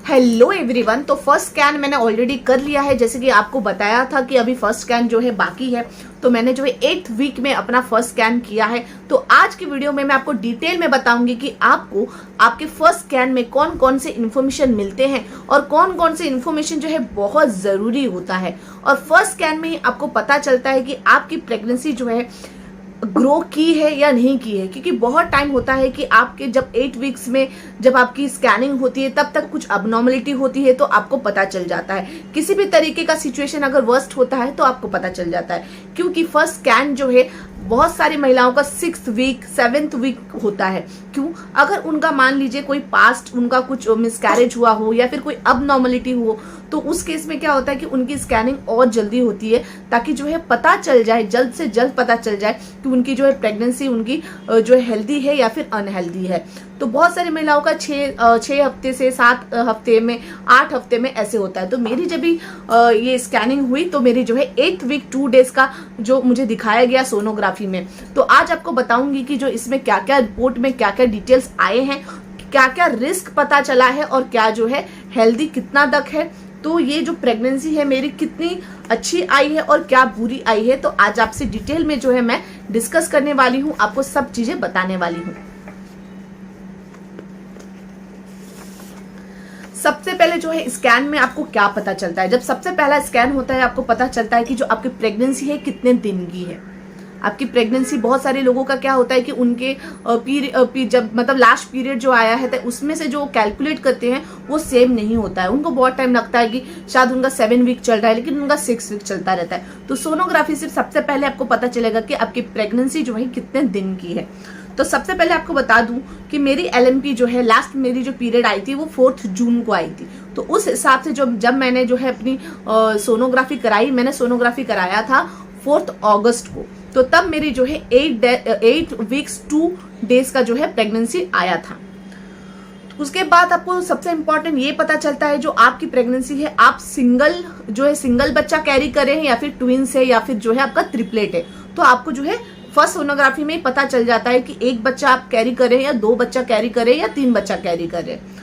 Hello everyone. तो first scan मैंने already कर लिया है, जैसे कि आपको बताया था कि अभी फर्स्ट स्कैन जो है बाकी है। तो मैंने जो है 8th वीक में अपना फर्स्ट स्कैन किया है। तो आज की वीडियो में मैं आपको डिटेल में बताऊंगी कि आपको आपके फर्स्ट स्कैन में कौन कौन से इन्फॉर्मेशन मिलते हैं और कौन कौन से इन्फॉर्मेशन जो है बहुत जरूरी होता है। और फर्स्ट स्कैन में ही आपको पता चलता है कि आपकी प्रेगनेंसी जो है ग्रो की है या नहीं की है, क्योंकि बहुत टाइम होता है कि आपके जब 8 वीक्स में जब आपकी स्कैनिंग होती है तब तक कुछ अबनॉर्मलिटी होती है तो आपको पता चल जाता है। किसी भी तरीके का सिचुएशन अगर वर्स्ट होता है तो आपको पता चल जाता है, क्योंकि फर्स्ट स्कैन जो है बहुत सारी महिलाओं का 6th वीक 7th वीक होता है। क्यों? अगर उनका मान लीजिए कोई पास्ट उनका कुछ मिसकैरेज हुआ हो या फिर कोई अबनॉर्मलिटी हो, तो उस केस में क्या होता है कि उनकी स्कैनिंग और जल्दी होती है, ताकि जो है पता चल जाए, जल्द से जल्द पता चल जाए कि उनकी जो है प्रेगनेंसी उनकी जो है हेल्दी है या फिर अनहेल्दी है। तो बहुत सारी महिलाओं का 6 हफ्ते से 7 हफ्ते में 8 हफ्ते में ऐसे होता है। तो मेरी जब भी ये स्कैनिंग हुई तो मेरी जो है 8th वीक 2 डेज का जो मुझे दिखाया गया सोनोग्राफी में। तो आज आपको बताऊंगी कि जो इसमें क्या क्या रिपोर्ट में क्या क्या डिटेल्स आए हैं, क्या क्या रिस्क पता चला है और क्या जो है हेल्दी कितना तक है। तो ये जो प्रेगनेंसी है मेरी कितनी अच्छी आई है और क्या बुरी आई है, तो आज आपसे डिटेल में जो है मैं डिस्कस करने वाली हूँ, आपको सब चीजें बताने वाली हूँ। सबसे पहले जो है स्कैन में आपको क्या पता चलता है। जब सबसे पहला स्कैन होता है आपको पता चलता है कि जो आपकी प्रेगनेंसी है कितने दिन की है। आपकी प्रेगनेंसी बहुत सारे लोगों का क्या होता है कि उनके जब मतलब लास्ट पीरियड जो आया है तो उसमें से जो कैलकुलेट करते हैं वो सेम नहीं होता है। उनको बहुत टाइम लगता है कि शायद उनका 7 वीक चल रहा है लेकिन उनका 6 वीक चलता रहता है। तो सोनोग्राफी से सबसे पहले आपको पता चलेगा कि आपकी प्रेगनेंसी जो है कितने दिन की है। तो सबसे पहले आपको बता दूं कि मेरी LMP जो है लास्ट मेरी जो पीरियड आई थी वो 4 जून को आई थी। तो उस हिसाब से जब मैंने जो है अपनी सोनोग्राफी कराई, मैंने सोनोग्राफी कराया था 4 अगस्त को। तो तब मेरी जो है 8 वीक्स 2 डेज का जो है प्रेगनेंसी आया था। उसके बाद आपको सबसे इंपॉर्टेंट ये पता चलता है जो आपकी प्रेगनेंसी है, आप सिंगल बच्चा कैरी कर रहे हैं या फिर ट्विंस है या फिर जो है आपका ट्रिपलेट है। तो आपको जो है फर्स्ट सोनोग्राफी में ही पता चल जाता है कि 1 बच्चा आप कैरी कर रहे हैं या 2 बच्चा कैरी कर रहे हैं या 3 बच्चा कैरी कर रहे हैं।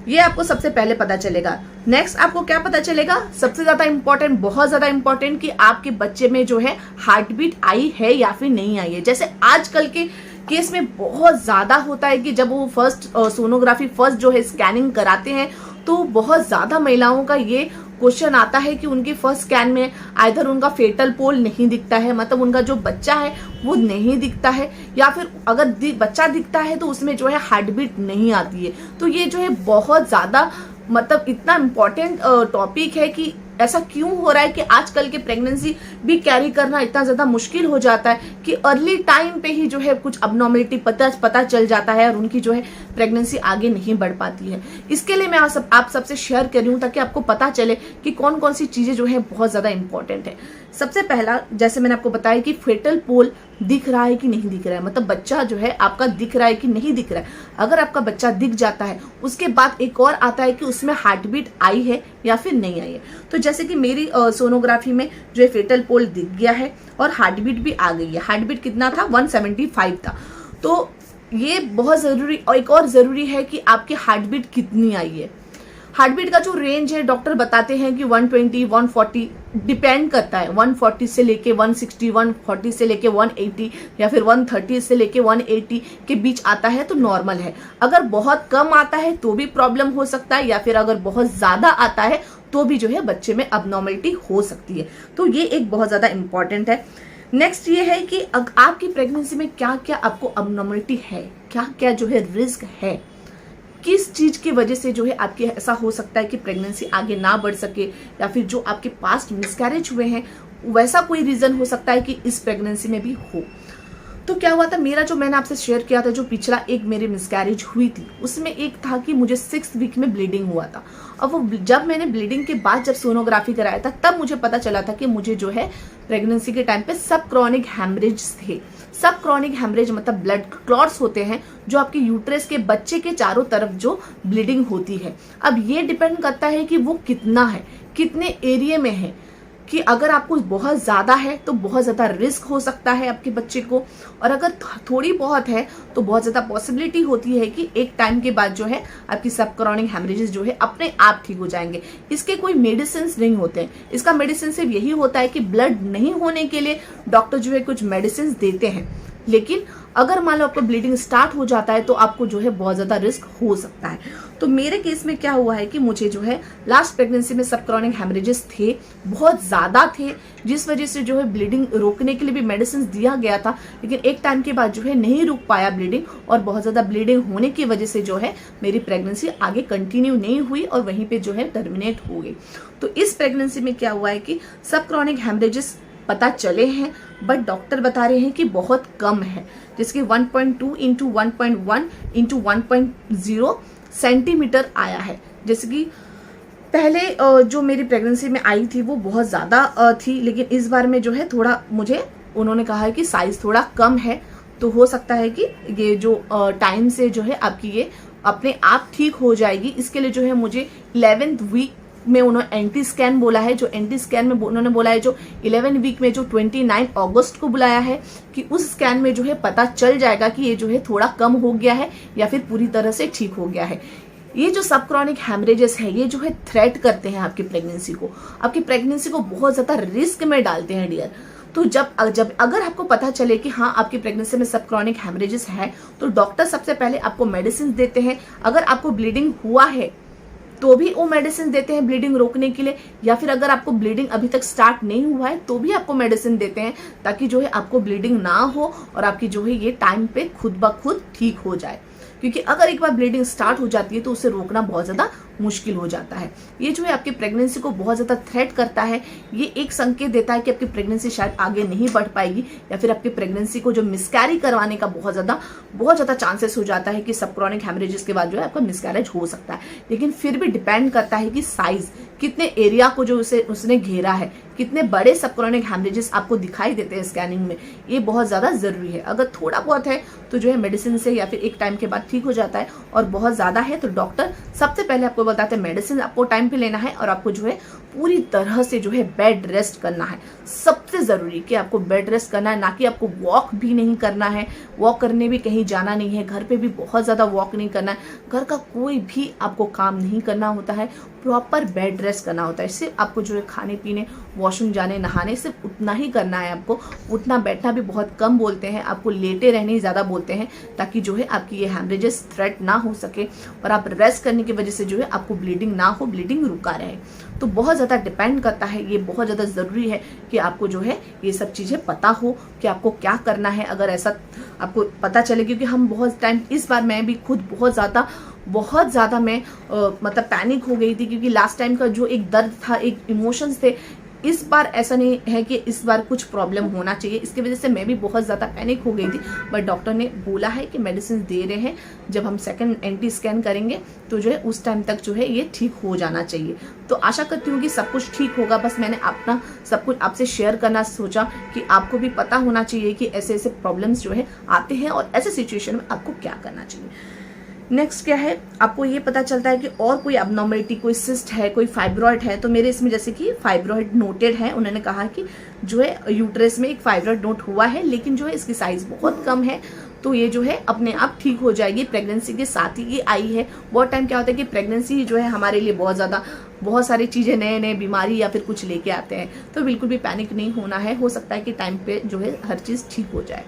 ये आपको सबसे पहले पता चलेगा। नेक्स्ट आपको क्या पता चलेगा, सबसे ज्यादा इंपॉर्टेंट, बहुत ज्यादा इंपॉर्टेंट, कि आपके बच्चे में जो है हार्ट बीट आई है या फिर नहीं आई है। जैसे आजकल के केस में बहुत ज्यादा होता है कि जब वो फर्स्ट सोनोग्राफी फर्स्ट जो है स्कैनिंग कराते हैं तो बहुत ज्यादा महिलाओं का ये क्वेश्चन आता है कि उनके फर्स्ट स्कैन में आइदर उनका फेटल पोल नहीं दिखता है, मतलब उनका जो बच्चा है वो नहीं दिखता है, या फिर अगर बच्चा दिखता है तो उसमें जो है हार्ट बीट नहीं आती है। तो ये जो है बहुत ज्यादा मतलब इतना इम्पोर्टेंट टॉपिक है कि ऐसा क्यों हो रहा है कि आजकल के प्रेगनेंसी भी कैरी करना इतना ज्यादा मुश्किल हो जाता है कि अर्ली टाइम पे ही जो है कुछ अबनॉर्मलिटी पता चल जाता है और उनकी जो है प्रेगनेंसी आगे नहीं बढ़ पाती है। इसके लिए मैं आप सबसे शेयर कर रही हूँ ताकि आपको पता चले कि कौन कौन सी चीजें जो है बहुत ज्यादा इंपॉर्टेंट है। सबसे पहला, जैसे मैंने आपको बताया कि फेटल पोल दिख रहा है कि नहीं दिख रहा है, मतलब बच्चा जो है आपका दिख रहा है कि नहीं दिख रहा है। अगर आपका बच्चा दिख जाता है उसके बाद एक और आता है कि उसमें हार्ट बीट आई है या फिर नहीं आई है। तो जैसे कि मेरी सोनोग्राफी में जो है फेटल पोल दिख गया है और हार्ट बीट भी आ गई है। हार्ट बीट कितना था? 175 था। तो ये बहुत जरूरी, और एक और जरूरी है कि आपकी हार्ट बीट कितनी आई है। हार्ट बीट का जो रेंज है डॉक्टर बताते हैं कि 120 140 डिपेंड करता है, 140 से लेके 160, 140 से लेके 180 या फिर 130 से लेके 180 के बीच आता है तो नॉर्मल है। अगर बहुत कम आता है तो भी प्रॉब्लम हो सकता है, या फिर अगर बहुत ज्यादा आता है तो भी जो है बच्चे में अबनॉर्मलिटी हो सकती है। तो ये एक बहुत ज्यादा इंपॉर्टेंट है। नेक्स्ट ये है कि आपकी प्रेगनेंसी में क्या क्या आपको अबनॉर्मलिटी है, क्या क्या जो है रिस्क है, किस चीज की वजह से जो है आपके ऐसा हो सकता है कि प्रेगनेंसी आगे ना बढ़ सके, या फिर जो आपके पास्ट मिसकैरेज हुए हैं वैसा कोई रीजन हो सकता है कि इस प्रेगनेंसी में भी हो। तो क्या हुआ था, मेरा जो मैंने आपसे शेयर किया था जो पिछला एक मेरी मिसकैरेज हुई थी उसमें एक था कि मुझे 6th वीक में ब्लीडिंग हुआ था। अब वो जब मैंने ब्लीडिंग के बाद जब सोनोग्राफी कराया था तब मुझे पता चला था कि मुझे जो है प्रेगनेंसी के टाइम पे सब क्रॉनिक हैमरेज थे। सब क्रॉनिक हैमरेज मतलब ब्लड क्लॉट्स होते हैं जो आपके यूट्रस के बच्चे के चारों तरफ जो ब्लीडिंग होती है। अब ये डिपेंड करता है कि वो कितना है, कितने एरिया में है, कि अगर आपको बहुत ज़्यादा है तो बहुत ज़्यादा रिस्क हो सकता है आपके बच्चे को, और अगर थोड़ी बहुत है तो बहुत ज़्यादा पॉसिबिलिटी होती है कि एक टाइम के बाद जो है आपकी सबक्रॉनिक हेमरेजेस जो है अपने आप ठीक हो जाएंगे। इसके कोई मेडिसिन नहीं होते हैं, इसका मेडिसिन सिर्फ यही होता है कि ब्लड नहीं होने के लिए डॉक्टर जो है कुछ मेडिसिन देते हैं, लेकिन अगर मान लो आपको ब्लीडिंग स्टार्ट हो जाता है तो आपको जो है बहुत ज़्यादा रिस्क हो सकता है। तो मेरे केस में क्या हुआ है कि मुझे जो है लास्ट प्रेगनेंसी में सबक्रॉनिक हेमरेजेस थे, बहुत ज़्यादा थे, जिस वजह से जो है ब्लीडिंग रोकने के लिए भी मेडिसिन दिया गया था, लेकिन एक टाइम के बाद जो है नहीं रुक पाया ब्लीडिंग, और बहुत ज़्यादा ब्लीडिंग होने की वजह से जो है मेरी प्रेगनेंसी आगे कंटिन्यू नहीं हुई और वहीं पर जो है टर्मिनेट हो गई। तो इस प्रेगनेंसी में क्या हुआ है कि सबक्रॉनिक हेमरेजेस पता चले हैं, बट डॉक्टर बता रहे हैं कि बहुत कम है, जिसकी 1.2 इंटू 1.1 इंटू 1.0 सेंटीमीटर आया है। जैसे कि पहले जो मेरी प्रेगनेंसी में आई थी वो बहुत ज़्यादा थी, लेकिन इस बार में जो है थोड़ा मुझे उन्होंने कहा है कि साइज थोड़ा कम है, तो हो सकता है कि ये जो टाइम से जो है आपकी ये अपने आप ठीक हो जाएगी। इसके लिए जो है मुझे 11th वीक में उन्होंने एंटी स्कैन बोला है, जो एंटी स्कैन में उन्होंने बोला है जो 11 वीक में जो 29 अगस्त को बुलाया है कि उस स्कैन में जो है पता चल जाएगा कि ये जो है थोड़ा कम हो गया है या फिर पूरी तरह से ठीक हो गया है। ये जो सबक्रॉनिक हेमरेजेस है ये जो है थ्रेट करते हैं आपकी प्रेगनेंसी को, आपकी प्रेगनेंसी को बहुत ज्यादा रिस्क में डालते हैं डियर। तो जब अगर आपको पता चले कि हाँ आपकी प्रेगनेंसी में सबक्रॉनिक हेमरेजेस है, तो डॉक्टर सबसे पहले आपको मेडिसिन देते हैं। अगर आपको ब्लीडिंग हुआ है तो भी वो मेडिसिन देते हैं ब्लीडिंग रोकने के लिए, या फिर अगर आपको ब्लीडिंग अभी तक स्टार्ट नहीं हुआ है तो भी आपको मेडिसिन देते हैं, ताकि जो है आपको ब्लीडिंग ना हो और आपकी जो है ये टाइम पे खुद ब खुद ठीक हो जाए। क्योंकि अगर एक बार ब्लीडिंग स्टार्ट हो जाती है तो उसे रोकना बहुत ज़्यादा मुश्किल हो जाता है। ये जो है आपकी प्रेगनेंसी को बहुत ज़्यादा थ्रेट करता है, ये एक संकेत देता है कि आपकी प्रेगनेंसी शायद आगे नहीं बढ़ पाएगी, या फिर आपकी प्रेगनेंसी को जो मिसकैरी करवाने का बहुत ज़्यादा चांसेस हो जाता है कि सबक्रॉनिक हेमरेजेस के बाद जो है आपका मिसकैरेज हो सकता है। लेकिन फिर भी डिपेंड करता है कि साइज कितने एरिया को जो उसने घेरा है, कितने बड़े सबक्रॉनिक हेमरेजेस आपको दिखाई देते हैं स्कैनिंग में, ये बहुत ज़्यादा ज़रूरी है। अगर थोड़ा बहुत है तो जो है मेडिसिन से या फिर एक टाइम के बाद ठीक हो जाता है, और बहुत ज़्यादा है तो डॉक्टर सबसे पहले आपको बताते हैं मेडिसिन आपको टाइम पे लेना है, और आपको जो है पूरी तरह से जो है बेड रेस्ट करना है। सबसे ज़रूरी कि आपको बेड रेस्ट करना है, ना कि आपको वॉक भी नहीं करना है, वॉक करने भी कहीं जाना नहीं है, घर पे भी बहुत ज़्यादा वॉक नहीं करना है, घर का कोई भी आपको काम नहीं करना होता है, प्रॉपर बेड रेस्ट करना होता है। सिर्फ आपको जो है खाने पीने, वॉशरूम जाने, नहाने, सिर्फ उतना ही करना है आपको। उठना बैठना भी बहुत कम बोलते हैं, आपको लेटे रहने ही ज़्यादा बोलते हैं, ताकि जो है आपकी ये हेमरेजेस थ्रेट ना हो सके, और आप रेस्ट करने की वजह से जो है आपको ब्लीडिंग ना हो, ब्लीडिंग रुका रहे। तो बहुत ज़्यादा डिपेंड करता है, ये बहुत ज़्यादा ज़रूरी है कि आपको जो है ये सब चीज़ें पता हो कि आपको क्या करना है अगर ऐसा आपको पता चले। क्योंकि हम बहुत टाइम, इस बार मैं भी खुद बहुत ज़्यादा मैं मतलब पैनिक हो गई थी, क्योंकि लास्ट टाइम का जो एक दर्द था, एक इमोशंस थे, इस बार ऐसा नहीं है कि इस बार कुछ प्रॉब्लम होना चाहिए। इसकी वजह से मैं भी बहुत ज़्यादा पैनिक हो गई थी, बट डॉक्टर ने बोला है कि मेडिसिन दे रहे हैं, जब हम सेकंड एंटी स्कैन करेंगे तो जो है उस टाइम तक जो है ये ठीक हो जाना चाहिए। तो आशा करती हूँ कि सब कुछ ठीक होगा। बस मैंने अपना सब कुछ आपसे शेयर करना सोचा कि आपको भी पता होना चाहिए कि ऐसे ऐसे प्रॉब्लम्स जो है आते हैं, और ऐसे सिचुएशन में आपको क्या करना चाहिए। नेक्स्ट क्या है, आपको ये पता चलता है कि और कोई अबनॉर्मलिटी, कोई सिस्ट है, कोई फाइब्रॉइड है। तो मेरे इसमें जैसे कि फाइब्रॉइड नोटेड है, उन्होंने कहा कि जो है यूट्रस में एक फाइब्रॉइड नोट हुआ है, लेकिन जो है इसकी साइज बहुत कम है, तो ये जो है अपने आप ठीक हो जाएगी। प्रेगनेंसी के साथ ही ये आई है। बहुत टाइम क्या होता है कि प्रेगनेंसी जो है हमारे लिए बहुत सारी चीज़ें, नए बीमारी या फिर कुछ लेके आते हैं, तो बिल्कुल भी पैनिक नहीं होना है। हो सकता है कि टाइम पे जो है हर चीज़ ठीक हो जाए।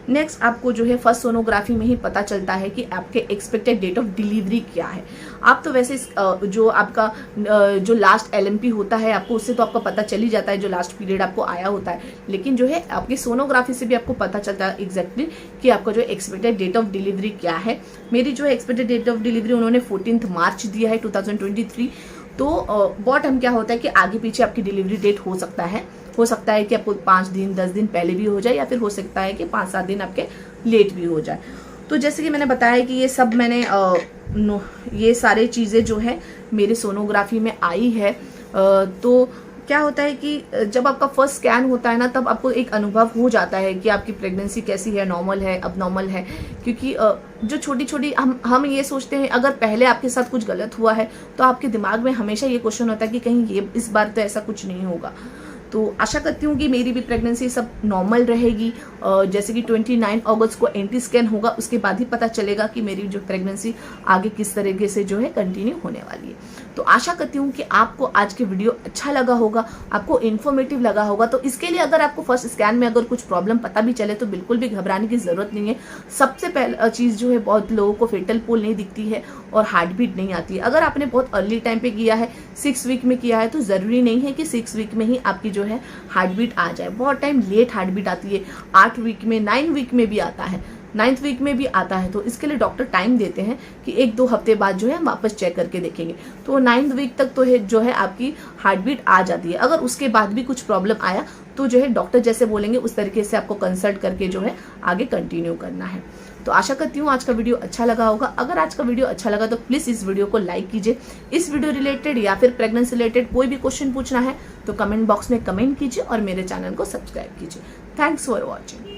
नेक्स्ट आपको जो है फर्स्ट सोनोग्राफी में ही पता चलता है कि आपके एक्सपेक्टेड डेट ऑफ डिलीवरी क्या है। आप तो वैसे जो आपका जो लास्ट LMP होता है, आपको उससे तो आपका पता चल ही जाता है, जो लास्ट पीरियड आपको आया होता है, लेकिन जो है आपकी सोनोग्राफी से भी आपको पता चलता है एग्जैक्टली कि आपका जो एक्सपेक्टेड डेट ऑफ डिलीवरी क्या है। मेरी जो है एक्सपेक्टेड डेट ऑफ डिलीवरी उन्होंने 14 मार्च दिया है 2023। तो बहुत टाइम क्या होता है कि आगे पीछे आपकी डिलीवरी डेट हो सकता है कि आपको 5 दिन 10 दिन पहले भी हो जाए, या फिर हो सकता है कि 5-7 दिन आपके लेट भी हो जाए। तो जैसे कि मैंने बताया कि ये सब मैंने ये सारे चीज़ें जो है मेरे सोनोग्राफी में आई है। तो क्या होता है कि जब आपका फर्स्ट स्कैन होता है ना, तब आपको एक अनुभव हो जाता है कि आपकी प्रेगनेंसी कैसी है, नॉर्मल है, अबनॉर्मल है। क्योंकि जो छोटी हम ये सोचते हैं, अगर पहले आपके साथ कुछ गलत हुआ है तो आपके दिमाग में हमेशा ये क्वेश्चन होता है कि कहीं ये इस बार तो ऐसा कुछ नहीं होगा। तो आशा करती हूँ कि मेरी भी प्रेगनेंसी सब नॉर्मल रहेगी। जैसे कि 29 अगस्त को एंटी स्कैन होगा, उसके बाद ही पता चलेगा कि मेरी जो प्रेगनेंसी आगे किस तरीके से जो है कंटिन्यू होने वाली है। तो आशा करती हूँ कि आपको आज के वीडियो अच्छा लगा होगा, आपको इन्फॉर्मेटिव लगा होगा। तो इसके लिए अगर आपको फर्स्ट स्कैन में अगर कुछ प्रॉब्लम पता भी चले तो बिल्कुल भी घबराने की जरूरत नहीं है। सबसे पहला चीज जो है, बहुत लोगों को फेटल पोल नहीं दिखती है और हार्ट बीट नहीं आती है। अगर आपने बहुत अर्ली टाइम पे किया है, 6 वीक में किया है, तो जरूरी नहीं है कि 6 वीक में ही आपकी जो है हार्ट बीट आ जाए। बहुत टाइम लेट हार्ट बीट आती है, 8 वीक में, 9 वीक में भी आता है, 9th वीक में भी आता है। तो इसके लिए डॉक्टर टाइम देते हैं कि 1-2 हफ्ते बाद जो है वापस चेक करके देखेंगे। तो 9th वीक तक तो है जो है आपकी हार्ट बीट आ जाती है। अगर उसके बाद भी कुछ प्रॉब्लम आया तो जो है डॉक्टर जैसे बोलेंगे उस तरीके से आपको कंसल्ट करके जो है आगे कंटिन्यू करना है। तो आशा करती हूँ आज का वीडियो अच्छा लगा होगा। अगर आज का वीडियो अच्छा लगा तो प्लीज इस वीडियो को लाइक कीजिए। इस वीडियो रिलेटेड या फिर प्रेगनेंसी रिलेटेड कोई भी क्वेश्चन पूछना है तो कमेंट बॉक्स में कमेंट कीजिए और मेरे चैनल को सब्सक्राइब कीजिए। Thanks for watching.